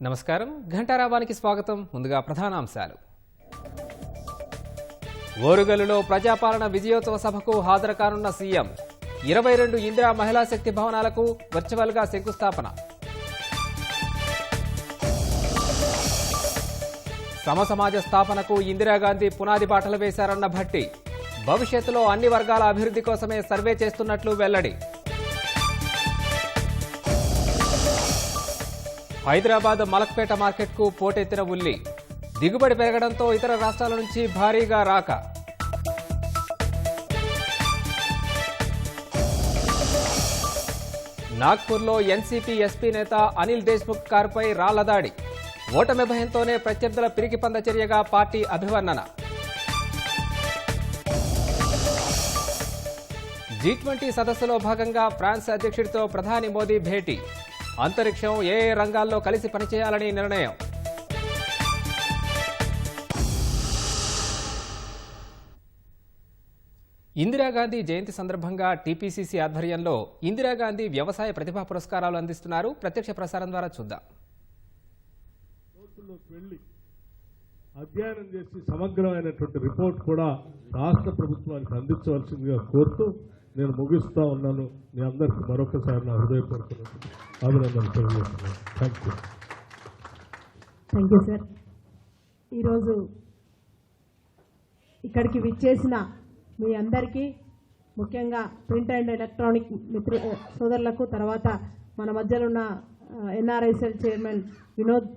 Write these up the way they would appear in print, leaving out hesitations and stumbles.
నమస్కారం ఘంటారావానికి స్వాగతం. ముందుగా ప్రధానాంశాలు. ఓరుగల్లులో ప్రజాపాలన విజయోత్సవ సభకు హాజరు కానున్న సీఎం. 22 ఇందిరా మహిళా శక్తి భవనాలకు వర్చువల్గా శంకుస్థాపన. సమసమాజ స్థాపనకు ఇందిరాగాంధీ పునాది బాటలు వేశారన్న భట్టి. భవిష్యత్తులో అన్ని వర్గాల అభివృద్ధి కోసమే సర్వే చేస్తున్నట్లు వెల్లడి. హైదరాబాద్ మలక్పేట మార్కెట్కు పోటెత్తిన ఉల్లి. దిగుబడి పెరగడంతో ఇతర రాష్ట్రాల నుంచి భారీగా రాక. నాగ్పూర్లో ఎన్సీపీ ఎస్పీ నేత అనిల్ దేశ్ముఖ్ కారుపై రాళ్ల దాడి. ఓటమి భయంతోనే ప్రత్యర్థుల పిరికిపంద చర్యగా పార్టీ అభివర్ణన. G20 సదస్సులో భాగంగా ఫ్రాన్స్ అధ్యక్షుడితో ప్రధాని మోదీ భేటీ. అంతరిక్షం, ఏ రంగాల్లో కలిసి పనిచేయాలని నిర్ణయం. ఇందిరాగాంధీ జయంతి సందర్భంగా టీపీసీసీ ఆధ్వర్యంలో ఇందిరాగాంధీ వ్యవసాయ ప్రతిభా పురస్కారాలు అందిస్తున్నారు. ప్రత్యక్ష ప్రసారం ద్వారా చూద్దాం. అధ్యయనం చేసి సమగ్రమైనటువంటి రిపోర్ట్ కూడా రాష్ట్ర ప్రభుత్వానికి అందించవలసిందిగా కోరుతూ నేను ముగిస్తా ఉన్నాను. మీ అందరికీ మరొకసారి నా హృదయపూర్వక అభినందనలు తెలియజేస్తున్నాను. Thank you sir. ఈరోజు ఇక్కడికి విచ్చేసిన మీ అందరికీ, ముఖ్యంగా ప్రింట్ అండ్ ఎలక్ట్రానిక్ సోదరులకు, తర్వాత మన మధ్యలో ఉన్న ఎన్ఆర్ఐసెల్ చైర్మన్ వినోద్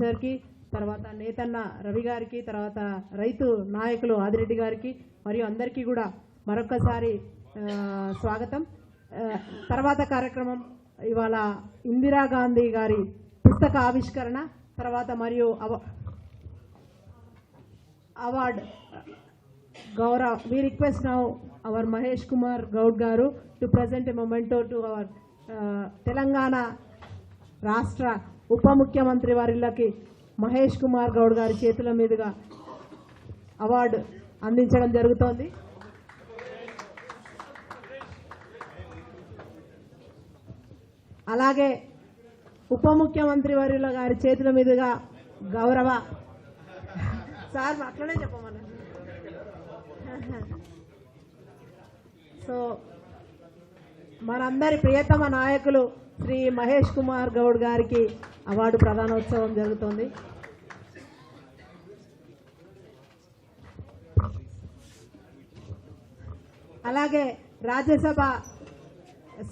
సార్కి, తర్వాత నేతన్న రవి గారికి, తర్వాత రైతు నాయకులు ఆదిరెడ్డి గారికి, మరియు అందరికీ కూడా మరొకసారి స్వాగతం. తర్వాత కార్యక్రమం ఇవాళ ఇందిరాగాంధీ గారి పుస్తక ఆవిష్కరణ, తర్వాత మరియు అవార్డ్ గౌరవ. We request now our Mahesh Kumar Goud garu to present a memento to our Telangana రాష్ట్ర ఉప ముఖ్యమంత్రి వారిళ్ళకి మహేష్ కుమార్ గౌడ్ గారి చేతుల మీదుగా అవార్డు అందించడం జరుగుతోంది. అలాగే ఉప ముఖ్యమంత్రి వర్యుల గారి చేతుల మీదుగా గౌరవ సార్ అట్లనే చెప్పమన్నా. సో మనందరి ప్రియతమ నాయకులు శ్రీ మహేష్ కుమార్ గౌడ్ గారికి అవార్డు ప్రదానోత్సవం జరుగుతోంది. అలాగే రాజ్యసభ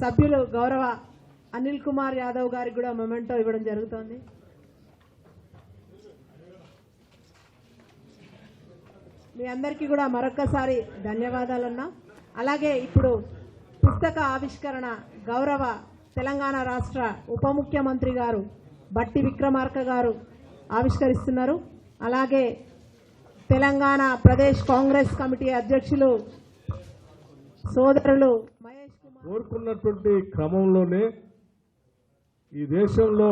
సభ్యులు గౌరవ అనిల్ కుమార్ యాదవ్ గారికి కూడా మొమెంటో ఇవ్వడం జరుగుతోంది. మీ అందరికీ కూడా మరొక్కసారి ధన్యవాదాలన్నా. అలాగే ఇప్పుడు పుస్తక ఆవిష్కరణ గౌరవ తెలంగాణ రాష్ట్ర ఉప ముఖ్యమంత్రి గారు బట్టి విక్రమార్క గారు ఆవిష్కరిస్తున్నారు. అలాగే తెలంగాణ ప్రదేశ్ కాంగ్రెస్ కమిటీ అధ్యక్షులు సోదరులు మహేష్ కుమార్ కోరుకున్నటువంటి క్రమంలోనే ఈ దేశంలో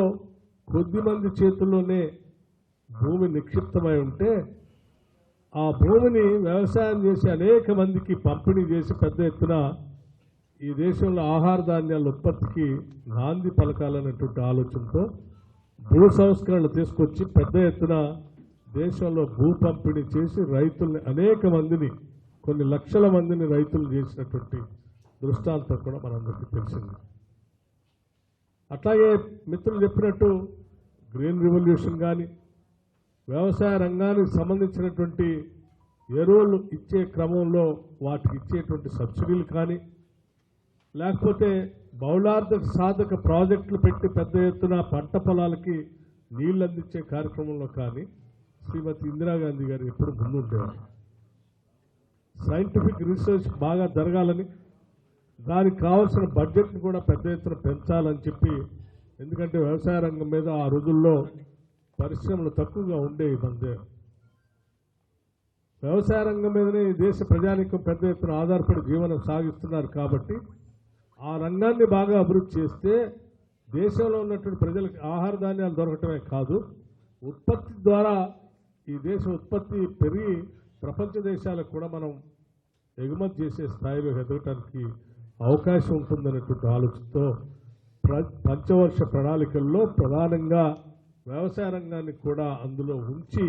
కొద్దిమంది చేతుల్లోనే భూమి నిక్షిప్తమై ఉంటే ఆ భూమిని వ్యవసాయం చేసి అనేక మందికి పంపిణీ చేసి పెద్ద ఎత్తున ఈ దేశంలో ఆహార ధాన్యాల ఉత్పత్తికి నాంది పలకాలనేటువంటి ఆలోచనతో భూ సంస్కరణలు తీసుకొచ్చి పెద్ద ఎత్తున దేశంలో భూ పంపిణీ చేసి రైతుల్ని అనేక మందిని, కొన్ని లక్షల మందిని రైతులు చేసినటువంటి దృష్టాంతం కూడా మనందరికీ తెలిసింది. అట్లాగే మిత్రులు చెప్పినట్టు గ్రీన్ రెవల్యూషన్ కానీ, వ్యవసాయ రంగానికి సంబంధించినటువంటి ఎరువులు ఇచ్చే క్రమంలో వాటికి ఇచ్చేటువంటి సబ్సిడీలు కానీ, లేకపోతే బహుళార్థక సాధక ప్రాజెక్టులు పెట్టి పెద్ద ఎత్తున పంట పొలాలకి నీళ్లు అందించే కార్యక్రమంలో కానీ శ్రీమతి ఇందిరాగాంధీ గారు ఎప్పుడు ముందుండేవారు. సైంటిఫిక్ రీసెర్చ్ బాగా జరగాలని, దానికి కావాల్సిన బడ్జెట్ను కూడా పెద్ద ఎత్తున పెంచాలని చెప్పి, ఎందుకంటే వ్యవసాయ రంగం మీద ఆ రోజుల్లో పరిశ్రమలు తక్కువగా ఉండేవి. మధ్య వ్యవసాయ రంగం మీదనే దేశ ప్రజానికం పెద్ద ఎత్తున ఆధారపడి జీవనం సాగిస్తున్నారు. కాబట్టి ఆ రంగాన్ని బాగా అభివృద్ధి చేస్తే దేశంలో ఉన్నటువంటి ప్రజలకు ఆహార ధాన్యాలు దొరకటమే కాదు, ఉత్పత్తి ద్వారా ఈ దేశ ఉత్పత్తి పెరిగి ప్రపంచ దేశాలకు కూడా మనం ఎగుమతి చేసే స్థాయిలో ఎదగటానికి అవకాశం ఉంటుందనేటువంటి ఆలోచనతో పంచవర్ష ప్రణాళికల్లో ప్రధానంగా వ్యవసాయ రంగాన్ని కూడా అందులో ఉంచి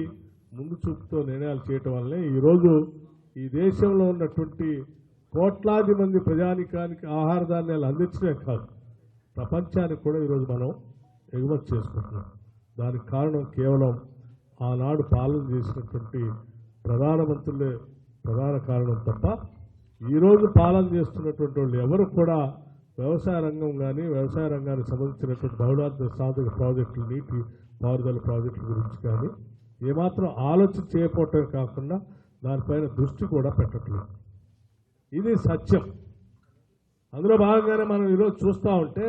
ముందు చూపుతో నిర్ణయాలు చేయటం వల్లే ఈరోజు ఈ దేశంలో ఉన్నటువంటి కోట్లాది మంది ప్రజానికానికి ఆహార ధాన్యాలు అందించడమే కాదు, ప్రపంచానికి కూడా ఈరోజు మనం ఎగుమతి చేసుకుంటున్నాం. దానికి కారణం కేవలం ఆనాడు పాలన చేసినటువంటి ప్రధానమంత్రులే ప్రధాన కారణం తప్ప ఈరోజు పాలన చేస్తున్నటువంటి వాళ్ళు ఎవరు కూడా వ్యవసాయ రంగం కానీ వ్యవసాయ రంగానికి సంబంధించినటువంటి బహుళార్థ సాధక ప్రాజెక్టులు, నీటి పారుదల ప్రాజెక్టుల గురించి కానీ ఏమాత్రం ఆలోచన చేయకపోవటమే కాకుండా దానిపైన దృష్టి కూడా పెట్టట్లేదు. ఇది సత్యం. అందులో భాగంగానే మనం ఈరోజు చూస్తూ ఉంటే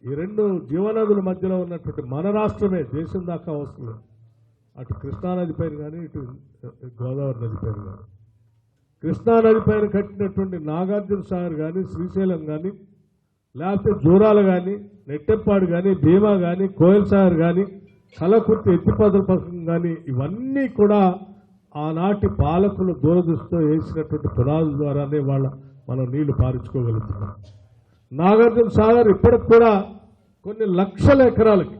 ఈ రెండు జీవనదుల మధ్యలో ఉన్నటువంటి మన రాష్ట్రమే దేశం దాకా అవసరం లేదు. అటు కృష్ణానది పైన కానీ ఇటు గోదావరి నది పైన కానీ, కృష్ణానది పైన కట్టినటువంటి నాగార్జున సాగర్ కానీ శ్రీశైలం కానీ లేకపోతే జూరాలు కానీ నెట్టెప్పాడు కానీ భీమా కానీ కోయల్ సాగర్ కానీ కలకుర్తి ఎత్తిపోతల పథకం కానీ ఇవన్నీ కూడా ఆనాటి పాలకులు దూరదృష్టితో వేసినటువంటి పునాదుల ద్వారానే మనం నీళ్లు పారించుకోగలుగుతున్నాం. నాగార్జున సాగర్ ఇప్పటికి కూడా కొన్ని లక్షల ఎకరాలకి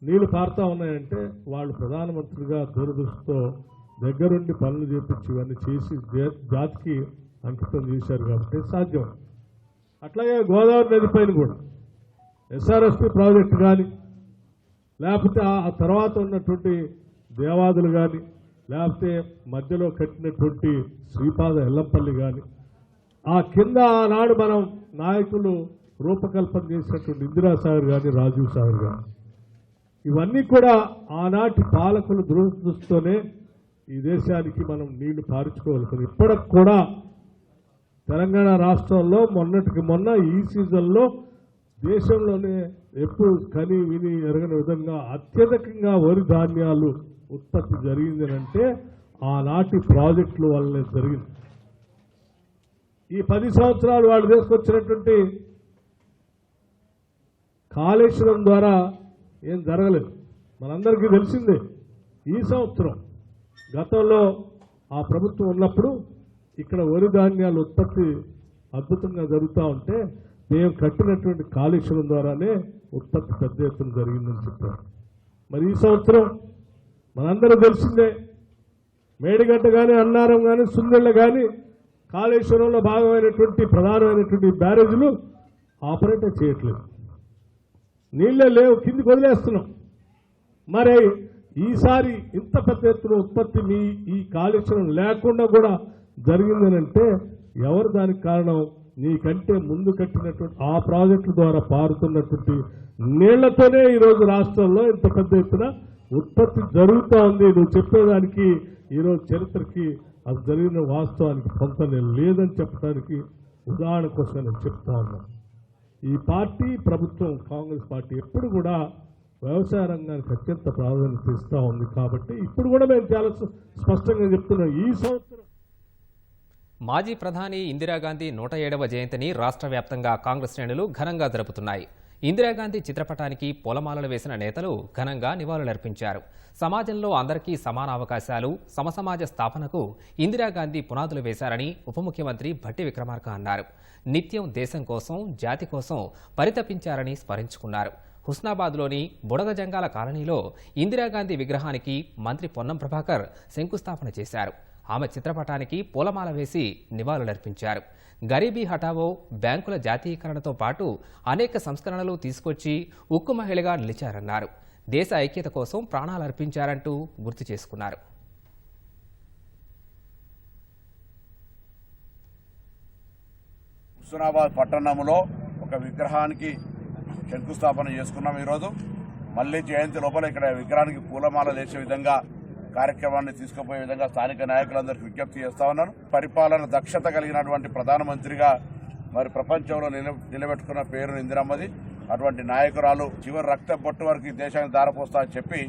నీళ్లు పారుతా ఉన్నాయంటే వాళ్ళు ప్రధానమంత్రిగా దూరదృష్టితో దగ్గరుండి పనులు చేపించి ఇవన్నీ చేసి జాతికి అంకితం చేశారు కాబట్టి సాధ్యం. అట్లాగే గోదావరి నది పైన కూడా ఎస్ఆర్ఎస్పి ప్రాజెక్టు కానీ లేకపోతే ఆ తర్వాత ఉన్నటువంటి దేవాదులు కానీ లేకపోతే మధ్యలో కట్టినటువంటి శ్రీపాద ఎల్లంపల్లి కానీ ఆ కింద ఆనాడు మనం నాయకులు రూపకల్పన చేసినటువంటి ఇందిరాసాగర్ కానీ రాజీవ్ సాగర్ కానీ ఇవన్నీ కూడా ఆనాటి పాలకులు దృష్టితోనే ఈ దేశానికి మనం నీళ్లు పారించుకోగలుగుతాం. ఇప్పటికి కూడా తెలంగాణ రాష్ట్రంలో మొన్నటికి మొన్న ఈ సీజన్లో దేశంలోనే ఎప్పుడు కని విని ఎరగని విధంగా అత్యధికంగా వరి ధాన్యాలు ఉత్పత్తి జరిగింది అంటే ఆనాటి ప్రాజెక్టుల వల్లనే జరిగింది. ఈ 10 సంవత్సరాలు వాళ్ళు తీసుకొచ్చినటువంటి కాళేశ్వరం ద్వారా ఏం జరగలేదు, మనందరికీ తెలిసిందే. ఈ సంవత్సరం గతంలో ఆ ప్రభుత్వం ఉన్నప్పుడు ఇక్కడ వరి ధాన్యాల ఉత్పత్తి అద్భుతంగా జరుగుతూ ఉంటే మేము కట్టినటువంటి కాళేశ్వరం ద్వారానే ఉత్పత్తి పెద్ద ఎత్తున జరిగిందని చెప్పారు. మరి ఈ సంవత్సరం మనందరూ తెలిసిందే, మేడిగడ్డ కానీ అన్నారం కానీ సుందెళ్ళ కానీ కాళేశ్వరంలో భాగమైనటువంటి ప్రధానమైనటువంటి బ్యారేజీలు ఆపరేట్ చేయట్లేదు, నీళ్ళే లేవు, కిందికి వదిలేస్తున్నాం. మరి ఈసారి ఇంత పెద్ద ఎత్తున ఉత్పత్తి ఈ కాళేశ్వరం లేకుండా కూడా జరిగిందనంటే ఎవరు దానికి కారణం? నీకంటే ముందు కట్టినటువంటి ఆ ప్రాజెక్టుల ద్వారా పారుతున్నటువంటి నీళ్లతోనే ఈరోజు రాష్ట్రంలో ఇంత పెద్ద ఎత్తున ఉత్పత్తి జరుగుతూ ఉంది. నువ్వు చెప్పేదానికి ఈరోజు చరిత్రకి అది జరిగిన వాస్తవానికి పొంతనే లేదని చెప్పడానికి ఉదాహరణ కోసం నేను చెప్తా ఉన్నాను. ఈ పార్టీ ప్రభుత్వం కాంగ్రెస్ పార్టీ ఎప్పుడు కూడా వ్యవసాయ రంగానికి అత్యంత ప్రాధాన్యత ఇస్తూ ఉంది. కాబట్టి ఇప్పుడు కూడా మేము చాలా స్పష్టంగా చెప్తున్నాం. ఈ సంవత్సరం మాజీ ప్రధాని ఇందిరాగాంధీ 107వ జయంతిని రాష్ట్ర వ్యాప్తంగా కాంగ్రెస్ శ్రేణులు ఘనంగా జరుపుతున్నాయి. ఇందిరాగాంధీ చిత్రపటానికి పూలమాలలు వేసిన నేతలు ఘనంగా నివాళులర్పించారు. సమాజంలో అందరికీ సమాన అవకాశాలు, సమసమాజ స్థాపనకు ఇందిరాగాంధీ పునాదులు వేశారని ఉప ముఖ్యమంత్రి భట్టి విక్రమార్క అన్నారు. నిత్యం దేశం కోసం, జాతి కోసం పరితపించారని స్మరించుకున్నారు. హుస్నాబాద్లోని బుడగ జంగాల కాలనీలో ఇందిరాగాంధీ విగ్రహానికి మంత్రి పొన్నం ప్రభాకర్ శంకుస్థాపన చేశారు. ఆమె చిత్రపటానికి పూలమాల వేసి నివాళులర్పించారు. గరీబీ హఠావో, బ్యాంకుల జాతీయకరణతో పాటు అనేక సంస్కరణలు తీసుకొచ్చి ఉక్కు మహిళగా నిలిచారన్నారు. దేశ ఐక్యత కోసం ప్రాణాలర్పించారంటూ గుర్తు చేసుకున్నారు. హుస్నాబాద్ పట్టణంలో ఒక విగ్రహానికి శంకుస్థాపన చేసుకున్నాం. ఈరోజు మళ్లీ జయంతి లోపల ఇక్కడ విగ్రహానికి పూలమాల వేసే విధంగా కార్యక్రమాన్ని తీసుకుపోయే విధంగా స్థానిక నాయకులందరికీ విజ్ఞప్తి చేస్తా ఉన్నాను. పరిపాలన దక్షత కలిగినటువంటి ప్రధానమంత్రిగా మరి ప్రపంచంలో నిలబెట్టుకున్న పేరు ఇందిరమ్మది. అటువంటి నాయకురాలు చివరి రక్త బొట్టు వరకు దేశానికి దారపోస్తా అని చెప్పి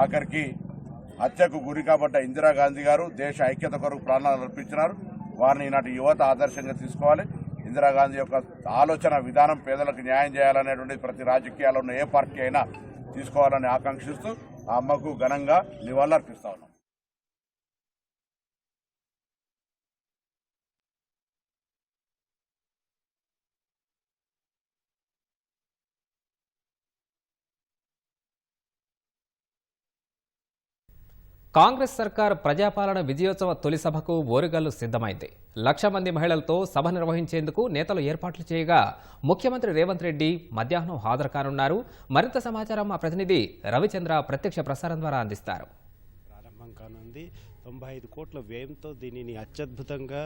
ఆఖరికి హత్యకు గురి కాబట్ట ఇందిరాగాంధీ గారు దేశ ఐక్యత కొరకు ప్రాణాలు అర్పించినారు. వారిని ఈనాటి యువత ఆదర్శంగా తీసుకోవాలి. ఇందిరాగాంధీ యొక్క ఆలోచన విధానం పేదలకు న్యాయం చేయాలనేటువంటి ప్రతి రాజకీయాల్లో ఉన్న ఏ పార్టీ అయినా తీసుకోవాలని ఆకాంక్షిస్తూ ఆ అమ్మకు ఘనంగా నివాళులర్పిస్తా ఉన్నాం. కాంగ్రెస్ సర్కార్ ప్రజాపాలన విజయోత్సవ తొలి సభకు ఓరుగల్లు సిద్ధమైంది. 1,00,000 మంది మహిళలతో సభ నిర్వహించేందుకు నేతలు ఏర్పాట్లు చేయగా ముఖ్యమంత్రి రేవంత్ రెడ్డి మధ్యాహ్నం హాజరు కానున్నారు. మరింత సమాచారం మా ప్రతినిధి రవిచంద్ర ప్రత్యక్ష ప్రసారం ద్వారా అందిస్తారు. ప్రారంభం కానుంది. 95 కోట్ల వ్యయంతో దీనిని అత్యద్భుతంగా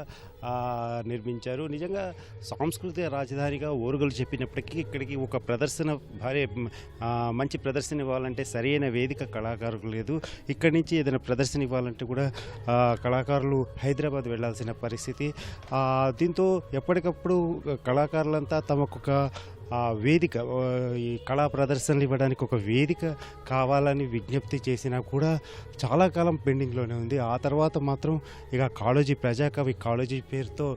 నిర్మించారు. నిజంగా సాంస్కృతిక రాజధానిగా ఓరుగల్లు చెప్పినప్పటికీ ఇక్కడికి ఒక ప్రదర్శన మంచి ప్రదర్శన ఇవ్వాలంటే సరైన వేదిక కళాకారులు లేదు. ఇక్కడి నుంచి ఏదైనా ప్రదర్శన ఇవ్వాలంటే కూడా కళాకారులు హైదరాబాద్ వెళ్లాల్సిన పరిస్థితి. దీంతో ఎప్పటికప్పుడు కళాకారులంతా తమకొక వేదిక, ఈ కళా ప్రదర్శనలు ఇవ్వడానికి ఒక వేదిక కావాలని విజ్ఞప్తి చేసినా కూడా చాలా కాలం పెండింగ్లోనే ఉంది. ఆ తర్వాత మాత్రం ఇక కాళోజీ ప్రజాకవి కాళోజీ పేరుతో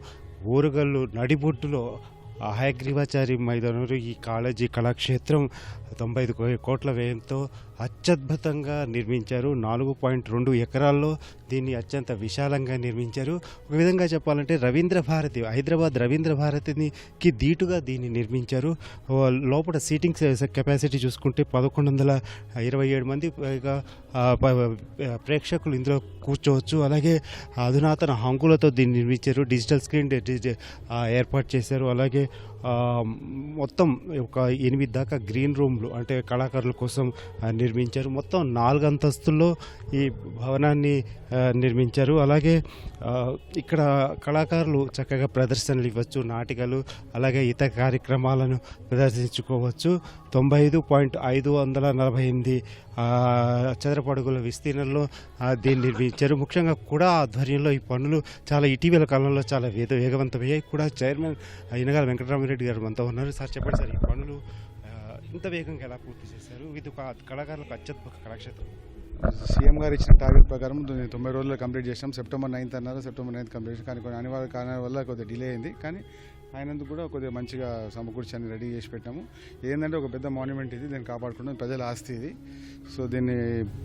ఓరుగల్లు నడిబొట్టులో హయగ్రీవాచారి మైదానంలో ఈ కాళోజీ కళాక్షేత్రం 95 కోట్ల వ్యయంతో అత్యద్భుతంగా నిర్మించారు. 4.2 ఎకరాల్లో దీన్ని అత్యంత విశాలంగా నిర్మించారు. ఒక విధంగా చెప్పాలంటే హైదరాబాద్ రవీంద్ర భారతికి దీటుగా దీన్ని నిర్మించారు. లోపల సీటింగ్ కెపాసిటీ చూసుకుంటే 1127 మంది పైగా ప్రేక్షకులు ఇందులో కూర్చోవచ్చు. అలాగే అధునాతన హంగులతో దీన్ని నిర్మించారు. డిజిటల్ స్క్రీన్ ఏర్పాటు చేశారు. అలాగే మొత్తం ఒక 8 దాకా గ్రీన్ రూమ్లు అంటే కళాకారుల కోసం నిర్మించారు. మొత్తం 4 అంతస్తుల్లో ఈ భవనాన్ని నిర్మించారు. అలాగే ఇక్కడ కళాకారులు చక్కగా ప్రదర్శనలు ఇవ్వచ్చు, నాటికలు అలాగే ఇతర కార్యక్రమాలను ప్రదర్శించుకోవచ్చు. 95.548 చదరపు అడుగుల విస్తీర్ణంలో దీన్ని నిర్మించారు. ముఖ్యంగా కూడా ఆధ్వర్యంలో ఈ పనులు చాలా ఇటీవల కాలంలో చాలా వేగవంతమయ్యాయి. కూడా చైర్మన్ ఇనగాల వెంకటరామరెడ్డి గారు మనతో ఉన్నారు. సార్ చెప్పండి సార్, ఈ పనులు ఇంత వేగంగా ఎలా పూర్తి చేశారు? ఇది ఒక కళాకారులకు అత్యద్భుత కళాక్షేత్రం. సీఎం గారు ఇచ్చిన టార్గెట్ ప్రకారం 90 రోజుల్లో కంప్లీట్ చేసాం. సెప్టెంబర్ 9th అన్నారు. సెప్టెంబర్ 9th కంప్లీట్ చేసాం. కానీ కొన్ని అనివార్య కారణాల వల్ల కొద్దిగా డిలే అయింది. కానీ అయినందుకు కూడా కొద్దిగా మంచిగా సమకూర్చి అన్ని రెడీ చేసి పెట్టాము. ఏంటంటే ఒక పెద్ద మాన్యుమెంట్ ఇది, దీన్ని కాపాడుకుంటాం, ప్రజల ఆస్తి ఇది. సో దీన్ని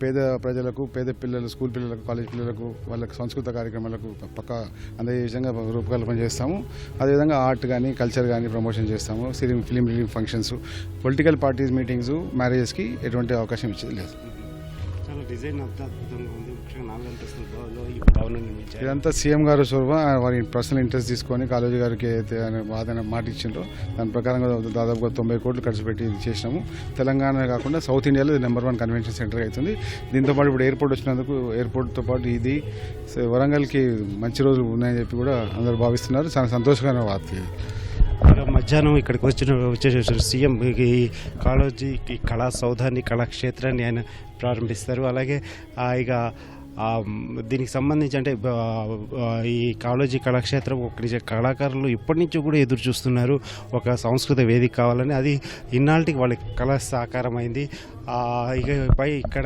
పేద ప్రజలకు, పేద పిల్లలు, స్కూల్ పిల్లలకు, కాలేజ్ పిల్లలకు, వాళ్ళకి సంస్కృత కార్యక్రమాలకు పక్క అందే విధంగా రూపకల్పన చేస్తాము. అదేవిధంగా ఆర్ట్ కానీ కల్చర్ కానీ ప్రమోషన్ చేస్తాము. Film release functions, political parties meetings, మ్యారేజెస్కి ఎటువంటి అవకాశం ఇచ్చేది లేదు. డిజైన్ అంతా అద్భుతంగా ఉంది. ముఖ్యంగా 4 అంతస్తులలో ఈ భవనం నిర్మించారు. ఇదంతా సీఎం గారు చొరవ, వారి పర్సనల్ ఇంట్రెస్ట్ తీసుకొని కాలేజీ గారికి అయితే వాదన మాట ఇచ్చిండ్రో దాని ప్రకారంగా దాదాపుగా 90 కోట్లు ఖర్చు పెట్టి ఇది చేసినాము. తెలంగాణ కాకుండా సౌత్ ఇండియాలో ఇది నెంబర్ 1 కన్వెన్షన్ సెంటర్ అవుతుంది. దీంతోపాటు ఇప్పుడు ఎయిర్పోర్ట్ వచ్చినందుకు ఎయిర్పోర్ట్తో పాటు ఇది వరంగల్కి మంచి రోజులు ఉన్నాయని చెప్పి కూడా అందరూ భావిస్తున్నారు. చాలా సంతోషకరమైన వార్త. మధ్యాహ్నం ఇక్కడికి వచ్చేసారు సీఎం. ఈ కాళోజీ ఈ కళా సౌధాన్ని, కళాక్షేత్రాన్ని ఆయన ప్రారంభిస్తారు. అలాగే ఇక దీనికి సంబంధించి అంటే ఈ కాళోజీ కళాక్షేత్రం ఒక కళాకారులు ఇప్పటి నుంచి కూడా ఎదురు చూస్తున్నారు ఒక సంస్కృత వేదిక కావాలని. అది ఇన్నాళ్ళకి వాళ్ళ కళ సాకారమైంది. ఇక పై ఇక్కడ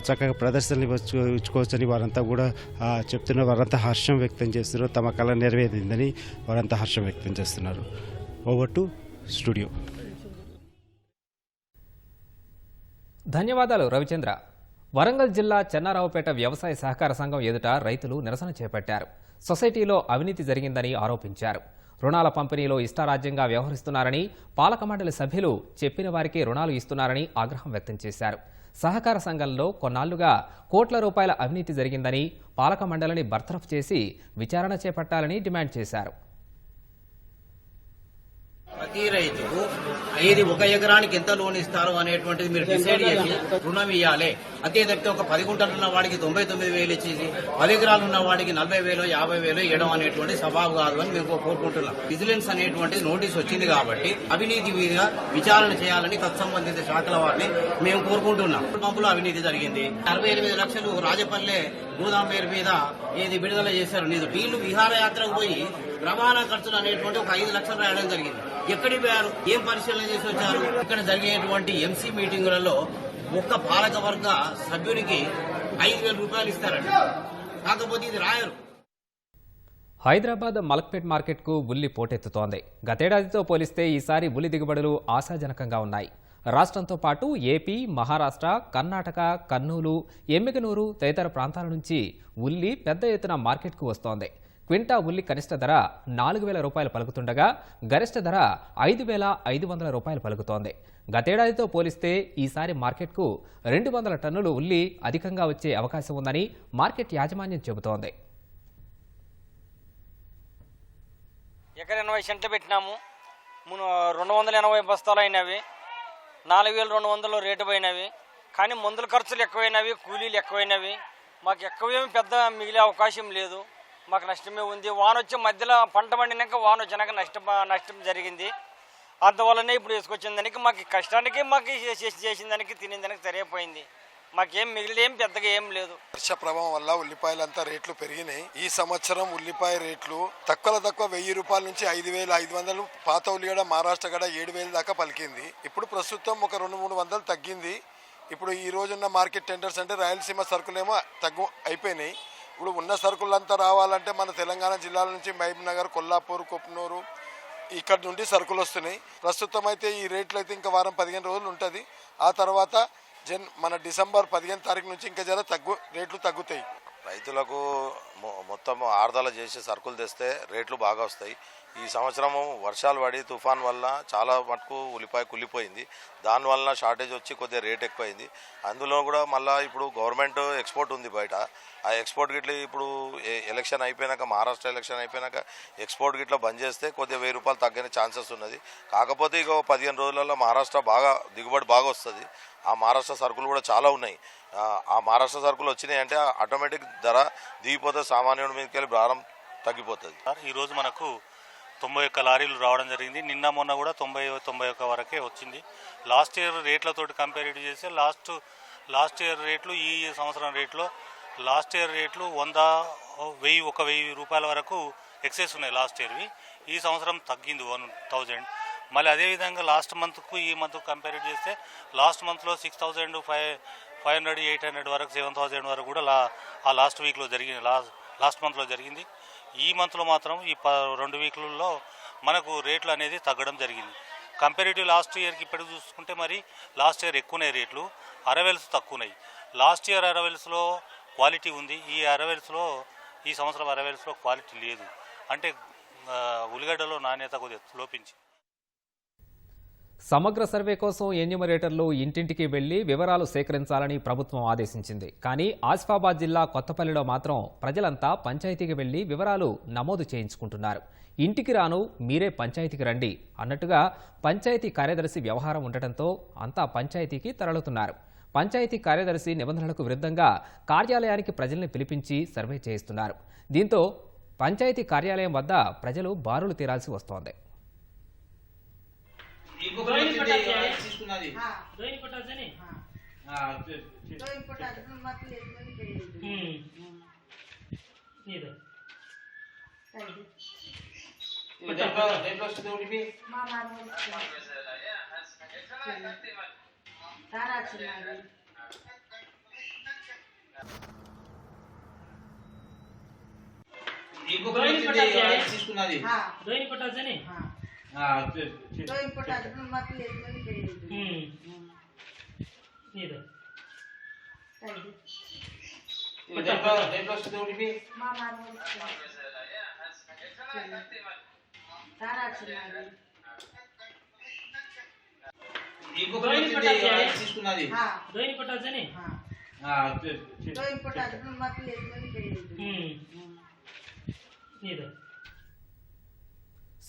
చక్కగా ప్రదర్శనలు ఇచ్చుకోవచ్చని వారంతా కూడా చెప్తున్నారు. వారంతా హర్షం వ్యక్తం చేస్తున్నారు. తమ కళ నెరవేరిందని వారంతా హర్షం వ్యక్తం చేస్తున్నారు. Over to studio. ధన్యవాదాలు రవిచంద్ర. వరంగల్ జిల్లా చెన్నారావుపేట వ్యవసాయ సహకార సంఘం ఎదుట రైతులు నిరసన చేపట్టారు. సొసైటీలో అవినీతి జరిగిందని ఆరోపించారు. రుణాల పంపిణీలో ఇష్టారాజ్యంగా వ్యవహరిస్తున్నారని, పాలక మండలి సభ్యులు చెప్పిన వారికి రుణాలు ఇస్తున్నారని ఆగ్రహం వ్యక్తం చేశారు. సహకార సంఘంలో కొన్నాళ్లుగా కోట్ల రూపాయల అవినీతి జరిగిందని, పాలక మండలిని బర్తరఫ్ చేసి విచారణ చేపట్టాలని డిమాండ్ చేశారు. ప్రతి రైతుకు ఏది 1 ఎకరానికి ఎంత లోన్ ఇస్తారు అనేటువంటిది మీరు డిసైడ్ చేసి రుణం ఇవ్వాలి. అదే తప్పితే ఒక 10 గుంటలు ఉన్న వాడికి 99,000 ఇచ్చేసి 10 ఎకరాలు ఉన్న వాడికి 40,000 50,000 ఇవ్వడం అనేటువంటి స్వభావం కాదు అని మేము కోరుకుంటున్నాం. విజిలెన్స్ అనేటువంటి నోటీస్ వచ్చింది కాబట్టి అవినీతి మీద విచారణ చేయాలని తత్సంబంధిత శాఖల వారిని మేము కోరుకుంటున్నాం. పంపులో అవినీతి జరిగింది. 68 లక్షలు రాజపల్లె గోదాం పేరు మీద ఏది విడుదల చేశారు. వీళ్ళు విహారయాత్రకు పోయి రవాణా ఖర్చులు అనేటువంటి ఒక 5 లక్షలు రాయడం జరిగింది. ఎక్కడికి పోయారు? ఏం పరిశీలన చేసి వచ్చారు? ఇక్కడ జరిగేటువంటి ఎంసీ మీటింగులలో ఒక్క పాలక వర్గ సభ్యునికి 5,000 రూపాయలు ఇస్తారండి. కాకపోతే ఇది రాయరు. హైదరాబాద్ మలక్పేట్ మార్కెట్కు ఉల్లి పోటెత్తుతోంది. గతేడాదితో పోలిస్తే ఈసారి ఉల్లి దిగుబడులు ఆశాజనకంగా ఉన్నాయి. రాష్ట్రంతో పాటు ఏపీ, మహారాష్ట్ర, కర్ణాటక, కర్నూలు, ఎమ్మిగనూరు తదితర ప్రాంతాల నుంచి ఉల్లి పెద్ద ఎత్తున మార్కెట్కు వస్తోంది. క్వింటా ఉల్లి కనిష్ట ధర 4,000 రూపాయలు పలుకుతుండగా గరిష్ట ధర 5,500 రూపాయలు పలుకుతోంది. గతేడాదితో పోలిస్తే ఈసారి మార్కెట్కు 200 టన్నులు ఉల్లి అధికంగా వచ్చే అవకాశం ఉందని మార్కెట్ యాజమాన్యం చెబుతోంది. ఎకర 80 సెంట్లు పెట్టినాము. 280 బస్తాలు అయినవి, 4200 రేటు పోయినవి. కానీ మందుల ఖర్చులు ఎక్కువైనవి, కూలీలు ఎక్కువైనవి. మాకు ఎక్కువేమి పెద్ద మిగిలే అవకాశం లేదు. మాకు నష్టమే ఉంది. వాన వచ్చి మధ్యలో పంట పండినాక వాన వచ్చినాక నష్టం జరిగింది. అందువల్లనే ఇప్పుడు వేసుకొచ్చిన దానికి మాకు కష్టానికి మాకు చేసిన దానికి తినే దానికి సరిపోయింది. మాకేం మిగిలిన పెద్దగా ఏం లేదు. వర్ష ప్రభావం వల్ల ఉల్లిపాయలంతా రేట్లు పెరిగినాయి. ఈ సంవత్సరం ఉల్లిపాయ రేట్లు తక్కువ 1000 రూపాయల నుంచి 5500. పాత ఉల్లిగడ మహారాష్ట్ర గడ 7000 దాకా పలికింది. ఇప్పుడు ప్రస్తుతం ఒక 200-300 తగ్గింది. ఇప్పుడు ఈ రోజున్న మార్కెట్ టెండర్స్ అంటే రాయలసీమ సరుకులేమో అయిపోయినాయి. ఇప్పుడు ఉన్న సరుకులంతా రావాలంటే మన తెలంగాణ జిల్లాల నుంచి మహబూబ్ నగర్, కొల్లాపూర్, కొప్నూరు ఇక్కడ నుండి సరుకులు వస్తున్నాయి. ప్రస్తుతం అయితే ఈ రేట్లు అయితే ఇంకా వారం 15 రోజులు ఉంటుంది. ఆ తర్వాత మన డిసెంబర్ 15 తారీఖు నుంచి ఇంకా రేట్లు తగ్గుతాయి. రైతులకు మొత్తం ఆర్దాలు చేసి సరుకులు తెస్తే రేట్లు బాగా వస్తాయి. ఈ సంవత్సరము వర్షాలు పడి తుఫాన్ వల్ల చాలా మటుకు ఉల్లిపాయ కుళ్ళిపోయింది. దానివల్ల షార్టేజ్ వచ్చి కొద్దిగా రేట్ ఎక్కువైంది. అందులో కూడా మళ్ళీ ఇప్పుడు గవర్నమెంట్ ఎక్స్పోర్ట్ ఉంది బయట. ఆ ఎక్స్పోర్ట్ గిట్ల ఇప్పుడు ఎలక్షన్ అయిపోయినాక, మహారాష్ట్ర ఎలక్షన్ అయిపోయినాక ఎక్స్పోర్ట్ గిట్ల బంద్ చేస్తే కొద్దిగా 1000 రూపాయలు తగ్గిన ఛాన్సెస్ ఉన్నది. కాకపోతే ఇక 15 రోజులలో మహారాష్ట్ర బాగా దిగుబడి బాగా వస్తుంది. ఆ మహారాష్ట్ర సరుకులు కూడా చాలా ఉన్నాయి. ఆ మహారాష్ట్ర సరుకులు వచ్చినాయి అంటే ఆటోమేటిక్ ధర దిగిపోతే సామాన్యుడి మీదకి వెళ్ళి భారం తగ్గిపోతుంది. ఈరోజు మనకు 91 లారీలు రావడం జరిగింది. నిన్న మొన్న కూడా 90-91 వరకే వచ్చింది. లాస్ట్ ఇయర్ రేట్లతోటి కంపేరిటివ్ చేస్తే లాస్ట్ ఇయర్ రేట్లు ఈ సంవత్సరం రేట్లో లాస్ట్ ఇయర్ రేట్లు 1,000 రూపాయల వరకు ఎక్సెస్ ఉన్నాయి లాస్ట్ ఇయర్వి. ఈ సంవత్సరం తగ్గింది 1000. మళ్ళీ అదేవిధంగా లాస్ట్ మంత్కు ఈ మంత్కు కంపేరిటివ్ చేస్తే లాస్ట్ మంత్లో 6,500, 800 వరకు, 7,000 వరకు కూడా ఆ లాస్ట్ వీక్లో జరిగింది, లాస్ట్ మంత్లో జరిగింది. ఈ మంత్లో మాత్రం ఈ 2 వీక్లలో మనకు రేట్లు అనేది తగ్గడం జరిగింది. కంపారిటివ్ లాస్ట్ ఇయర్కి ఇప్పటికి చూసుకుంటే మరి లాస్ట్ ఇయర్ ఎక్కువనే రేట్లు, అరవెల్స్ తక్కువన్నాయి. లాస్ట్ ఇయర్ అరవెల్స్లో క్వాలిటీ ఉంది. ఈ సంవత్సరం అరవెల్స్లో క్వాలిటీ లేదు. అంటే ఉల్లిగడ్డలో నాణ్యత కొద్దిగా లోపించి. సమగ్ర సర్వే కోసం ఎన్యూమరేటర్లు ఇంటింటికి వెళ్లి వివరాలు సేకరించాలని ప్రభుత్వం ఆదేశించింది. కానీ ఆసిఫాబాద్ జిల్లా కొత్తపల్లిలో మాత్రం ప్రజలంతా పంచాయతీకి వెళ్లి వివరాలు నమోదు చేయించుకుంటున్నారు. ఇంటికి రాను, మీరే పంచాయతీకి రండి అన్నట్టుగా పంచాయతీ కార్యదర్శి వ్యవహారం ఉండటంతో అంతా పంచాయతీకి తరలుతున్నారు. పంచాయతీ కార్యదర్శి నిబంధనలకు విరుద్ధంగా కార్యాలయానికి ప్రజల్ని పిలిపించి సర్వే చేయిస్తున్నారు. దీంతో పంచాయతీ కార్యాలయం వద్ద ప్రజలు బారులు తీరాల్సి వస్తోంది.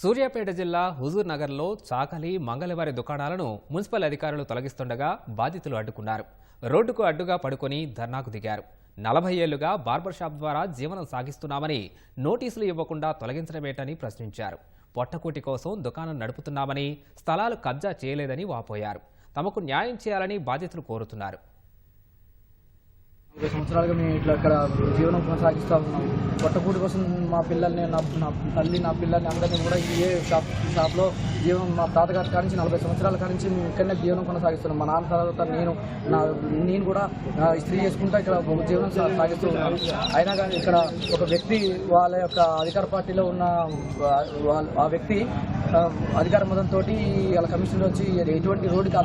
సూర్యాపేట జిల్లా హుజూర్ నగర్లో చాకలి, మంగళవారి దుకాణాలను మున్సిపల్ అధికారులు తొలగిస్తుండగా బాధితులు అడ్డుకున్నారు. రోడ్డుకు అడ్డుగా పడుకొని ధర్నాకు దిగారు. 40 ఏళ్లుగా బార్బర్ షాప్ ద్వారా జీవనం సాగిస్తున్నామని నోటీసులు ఇవ్వకుండా తొలగించడమేటని ప్రశ్నించారు. పొట్టకూటి కోసం దుకాణం నడుపుతున్నామని, స్థలాలు కబ్జా చేయలేదని వాపోయారు. తమకు న్యాయం చేయాలని బాధితులు కోరుతున్నారు. 20 సంవత్సరాలుగా మేము ఇట్లా ఇక్కడ జీవనం కొనసాగిస్తూ ఉన్నాం. పొట్టకూటి కోసం మా పిల్లల్ని, నా తల్లి, నా పిల్లల్ని అందరినీ కూడా ఈ షాప్లో జీవనం, మా తాతగారి కాడి నుంచి 40 సంవత్సరాల కాడి నుంచి మేము ఇక్కడనే జీవనం కొనసాగిస్తున్నాం. మా నాన్న తర్వాత నేను కూడా ఇస్త్రీ చేసుకుంటా ఇక్కడ జీవనం సాగిస్తూ ఉన్నాను. అయినా కానీ ఇక్కడ ఒక వ్యక్తి, వాళ్ళ యొక్క అధికార పార్టీలో ఉన్న ఆ వ్యక్తి అధికార మతంతో వాళ్ళ కమిషన్ వచ్చి ఎటువంటి రోడ్డుకి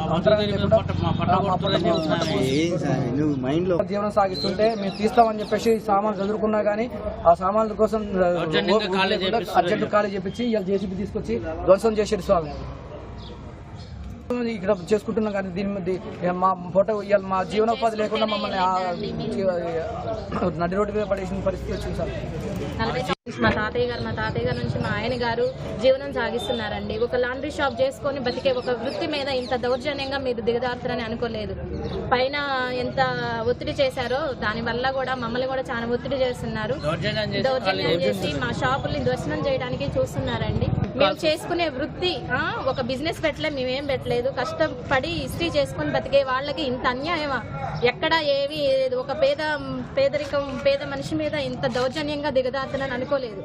జీవనం సాగిస్తుంటే మేము తీస్తామని చెప్పేసి సామాన్లు చదువుకున్నా కానీ ఆ సామాన్ల కోసం అర్జెంట్ ఖాళీ చేపించి ఇలా జేసీబీ తీసుకొచ్చి ధ్వంసం చేసేది స్వామి. ఇక్కడ చేసుకుంటున్నాం. కానీ దీని మీద మా మా జీవనోపాధి లేకుండా మమ్మల్ని నడి రోడ్డు మీద పడేసిన పరిస్థితి వచ్చింది సార్. మా తాతయ్య గారు నుంచి మా ఆయన గారు జీవనం సాగిస్తున్నారండి. ఒక లాండ్రీ షాప్ చేసుకొని బతికే ఒక వృత్తి మీద ఇంత దౌర్జన్యంగా మీరు దిగదారుతారని అనుకోలేదు. పైన ఎంత ఒత్తిడి చేశారో దానివల్ల కూడా మమ్మల్ని కూడా చాలా ఒత్తిడి చేస్తున్నారు. దౌర్జన్యం చేసి మా షాపుల్ని దర్శనం చేయడానికి చూస్తున్నారండి. మేము చేసుకునే వృత్తి ఒక బిజినెస్ పెట్టలేదు, మేమేం పెట్టలేదు. కష్టపడి ఇస్త్రీ చేసుకొని బతికే వాళ్ళకి ఇంత అన్యాయమా? ఎక్కడ ఏవి ఒక పేద మనిషి మీద ఇంత దౌర్జన్యంగా దిగదారుతారని అనుకోలేదు.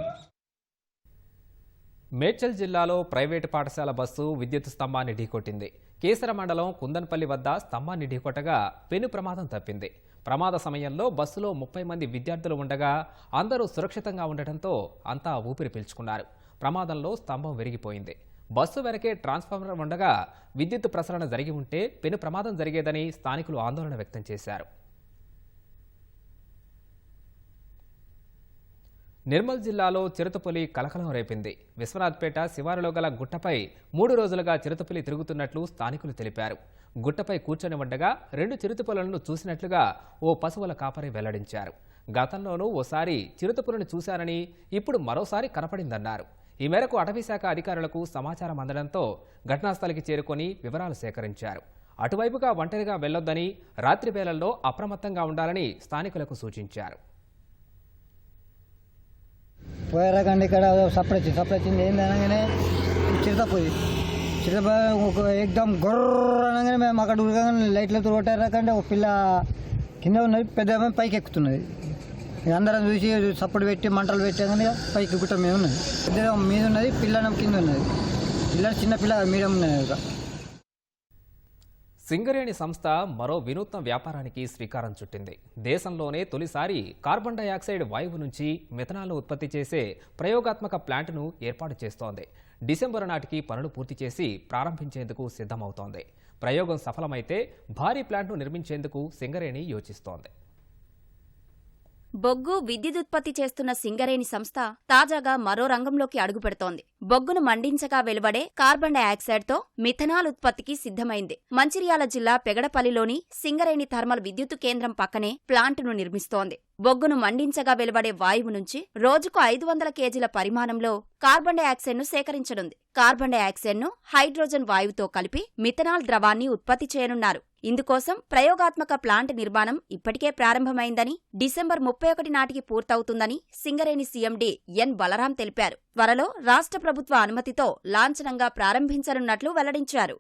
మేడ్చల్ జిల్లాలో ప్రైవేటు పాఠశాల బస్సు విద్యుత్ స్తంభాన్ని ఢీకొట్టింది. కేసర మండలం కుందన్పల్లి వద్ద స్తంభాన్ని ఢీకొట్టగా పెను ప్రమాదం తప్పింది. ప్రమాద సమయంలో బస్సులో 30 మంది విద్యార్థులు ఉండగా అందరూ సురక్షితంగా ఉండటంతో అంతా ఊపిరి పీల్చుకున్నారు. ప్రమాదంలో స్తంభం విరిగిపోయింది. బస్సు వెనకే ట్రాన్స్ఫార్మర్ ఉండగా విద్యుత్ ప్రసరణ జరిగి ఉంటే పెను ప్రమాదం జరిగేదని స్థానికులు ఆందోళన వ్యక్తం చేశారు. నిర్మల్ జిల్లాలో చిరుతపులి కలకలం రేపింది. విశ్వనాథ్పేట శివారులో గల గుట్టపై 3 రోజులుగా చిరుతపులి తిరుగుతున్నట్లు స్థానికులు తెలిపారు. గుట్టపై కూర్చొని ఉండగా 2 చిరుతపులను చూసినట్లుగా ఓ పశువుల కాపరి వెల్లడించారు. గతంలోనూ ఓసారి చిరుతపులిని చూశారని, ఇప్పుడు మరోసారి కనపడిందన్నారు. ఈ మేరకు అటవీశాఖ అధికారులకు సమాచారం అందడంతో ఘటనాస్థలికి చేరుకొని వివరాలు సేకరించారు. అటువైపుగా ఒంటరిగా వెళ్లొద్దని, రాత్రి వేళల్లో అప్రమత్తంగా ఉండాలని స్థానికులకు సూచించారు. పోయారకండి ఇక్కడ సపరేచింది ఏందనగానే చిరుతపోయి ఒక ఎగ్దమ్ గొర్ర అనగానే మేము అక్కడ ఉరగానే లైట్లతో కొట్టారకంటే ఒక పిల్ల కింద ఉన్నది, పెద్ద పైకి ఎక్కుతున్నది. అందరం చూసి సపోర్ట్ పెట్టి మంటలు పెట్టాగానే పైకి గుట్ట మీద ఉన్నది. పెద్ద మీద ఉన్నది, పిల్ల కింద ఉన్నది. పిల్ల చిన్న పిల్ల మీడియం ఉన్నది. సింగరేణి సంస్థ మరో వినూత్న వ్యాపారానికి శ్రీకారం చుట్టింది. దేశంలోనే తొలిసారి కార్బన్ డయాక్సైడ్ వాయువు నుంచి మిథనాల్ను ఉత్పత్తి చేసే ప్రయోగాత్మక ప్లాంట్ను ఏర్పాటు చేస్తోంది. డిసెంబరు నాటికి పనులు పూర్తి చేసి ప్రారంభించేందుకు సిద్ధమవుతోంది. ప్రయోగం సఫలమైతే భారీ ప్లాంట్ను నిర్మించేందుకు సింగరేణి యోచిస్తోంది. బొగ్గు విద్యుదుత్పత్తి చేస్తున్న సింగరేణి సంస్థ తాజాగా మరో రంగంలోకి అడుగుపెడుతోంది. బొగ్గును మండించగా వెలువడే కార్బన్ డయాక్సైడ్తో మిథనాల్ ఉత్పత్తికి సిద్ధమైంది. మంచిర్యాల జిల్లా పెగడపల్లిలోని సింగరేణి థర్మల్ విద్యుత్ కేంద్రం పక్కనే ప్లాంటును నిర్మిస్తోంది. బొగ్గును మండించగా వెలువడే వాయువు నుంచి రోజుకు 500 కేజీల పరిమాణంలో కార్బన్ డయాక్సైడ్ను సేకరించనుంది. కార్బన్ డయాక్సైడ్ను హైడ్రోజన్ వాయువుతో కలిపి మిథనాల్ ద్రవాన్ని ఉత్పత్తి చేయనున్నారు. ఇందుకోసం ప్రయోగాత్మక ప్లాంట్ నిర్మాణం ఇప్పటికే ప్రారంభమైందని, డిసెంబర్ 31 నాటికి పూర్తవుతుందని సింగరేణి సీఎండీ ఎన్ బలరాం తెలిపారు. త్వరలో రాష్ట్ర ప్రభుత్వ అనుమతితో లాంఛనంగా ప్రారంభించనున్నట్లు వెల్లడించారు.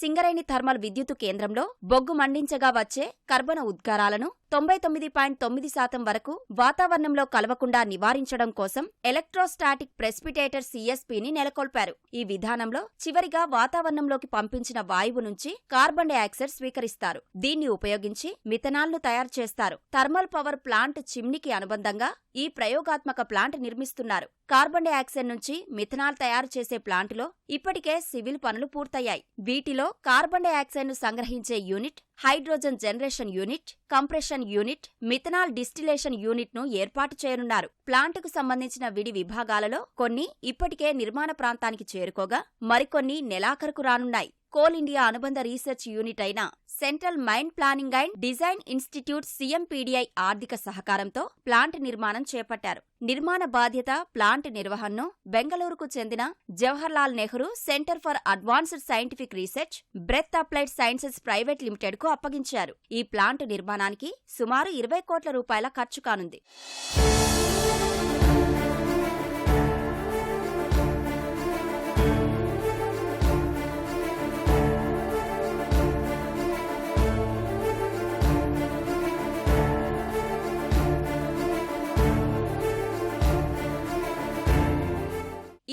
సింగరేణి థర్మల్ విద్యుత్ కేంద్రంలో బొగ్గు మండించగా వచ్చే కర్బన ఉద్గారాలను 99.9% వరకు వాతావరణంలో కలవకుండా నివారించడం కోసం ఎలక్ట్రోస్టాటిక్ ప్రెసిపిటేటర్ సిఎస్పిని నెలకొల్పారు. ఈ విధానంలో చివరిగా వాతావరణంలోకి పంపించిన వాయువు నుంచి కార్బన్ డయాక్సైడ్ స్వీకరిస్తారు. దీన్ని ఉపయోగించి మిథనాల్ను తయారు చేస్తారు. థర్మల్ పవర్ ప్లాంట్ చిమ్నీకి అనుబంధంగా ఈ ప్రయోగాత్మక ప్లాంట్ నిర్మిస్తున్నారు. కార్బన్ డయాక్సైడ్ నుంచి మిథనాల్ తయారు చేసే ప్లాంటులో ఇప్పటికే సివిల్ పనులు పూర్తయ్యాయి. వీటిలో కార్బన్ డయాక్సైడ్ను సంగ్రహించే unit, hydrogen generation unit, compression unit, methanol distillation యూనిట్ను ఏర్పాటు చేయనున్నారు. ప్లాంటుకు సంబంధించిన విడి విభాగాలలో కొన్ని ఇప్పటికే నిర్మాణ ప్రాంతానికి చేరుకోగా మరికొన్ని నెలాఖరుకు రానున్నాయి. కోల్ ఇండియా అనుబంధ రీసెర్చ్ యూనిట్ అయిన central mine planning and design institute CMPDI ఆర్థిక సహకారంతో ప్లాంట్ నిర్మాణం చేపట్టారు. నిర్మాణ బాధ్యత, ప్లాంట్ నిర్వహణను బెంగళూరుకు చెందిన Jawaharlal Nehru centre for advanced scientific research, breath applied sciences private limited కు అప్పగించారు. ఈ ప్లాంట్ నిర్మాణానికి సుమారు 20 కోట్ల రూపాయల ఖర్చు కానుంది.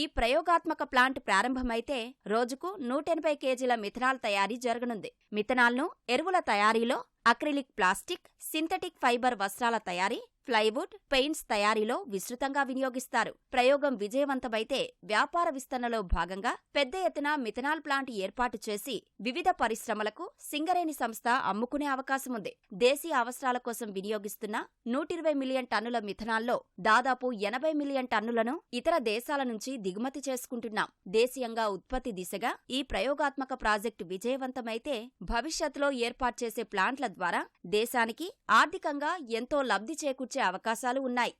ఈ ప్రయోగాత్మక ప్లాంట్ ప్రారంభమైతే రోజుకు 180 కేజీల మిథనాల్ తయారీ జరగనుంది. మిథనాల్ను ఎరువుల తయారీలో, అక్రిలిక్ ప్లాస్టిక్, సింథటిక్ ఫైబర్ వస్త్రాల తయారీ, ప్లైవుడ్, పెయింట్స్ తయారీలో విస్తృతంగా వినియోగిస్తారు. ప్రయోగం విజయవంతమైతే వ్యాపార విస్తరణలో భాగంగా పెద్ద ఎత్తున మిథనాల్ ప్లాంట్ ఏర్పాటు చేసి వివిధ పరిశ్రమలకు సింగరేణి సంస్థ అమ్ముకునే అవకాశముంది. దేశీయ అవసరాల కోసం వినియోగిస్తున్న 120 మిలియన్ టన్నుల మిథనాల్లో దాదాపు 80 మిలియన్ టన్నులను ఇతర దేశాల నుంచి దిగుమతి చేసుకుంటున్నాం. దేశీయంగా ఉత్పత్తి దిశగా ఈ ప్రయోగాత్మక ప్రాజెక్టు విజయవంతమైతే భవిష్యత్తులో ఏర్పాటు చేసే ప్లాంట్ల ద్వారా దేశానికి ఆర్థికంగా ఎంతో లబ్ధి చేకూర్చే అవకాశాలు ఉన్నాయి.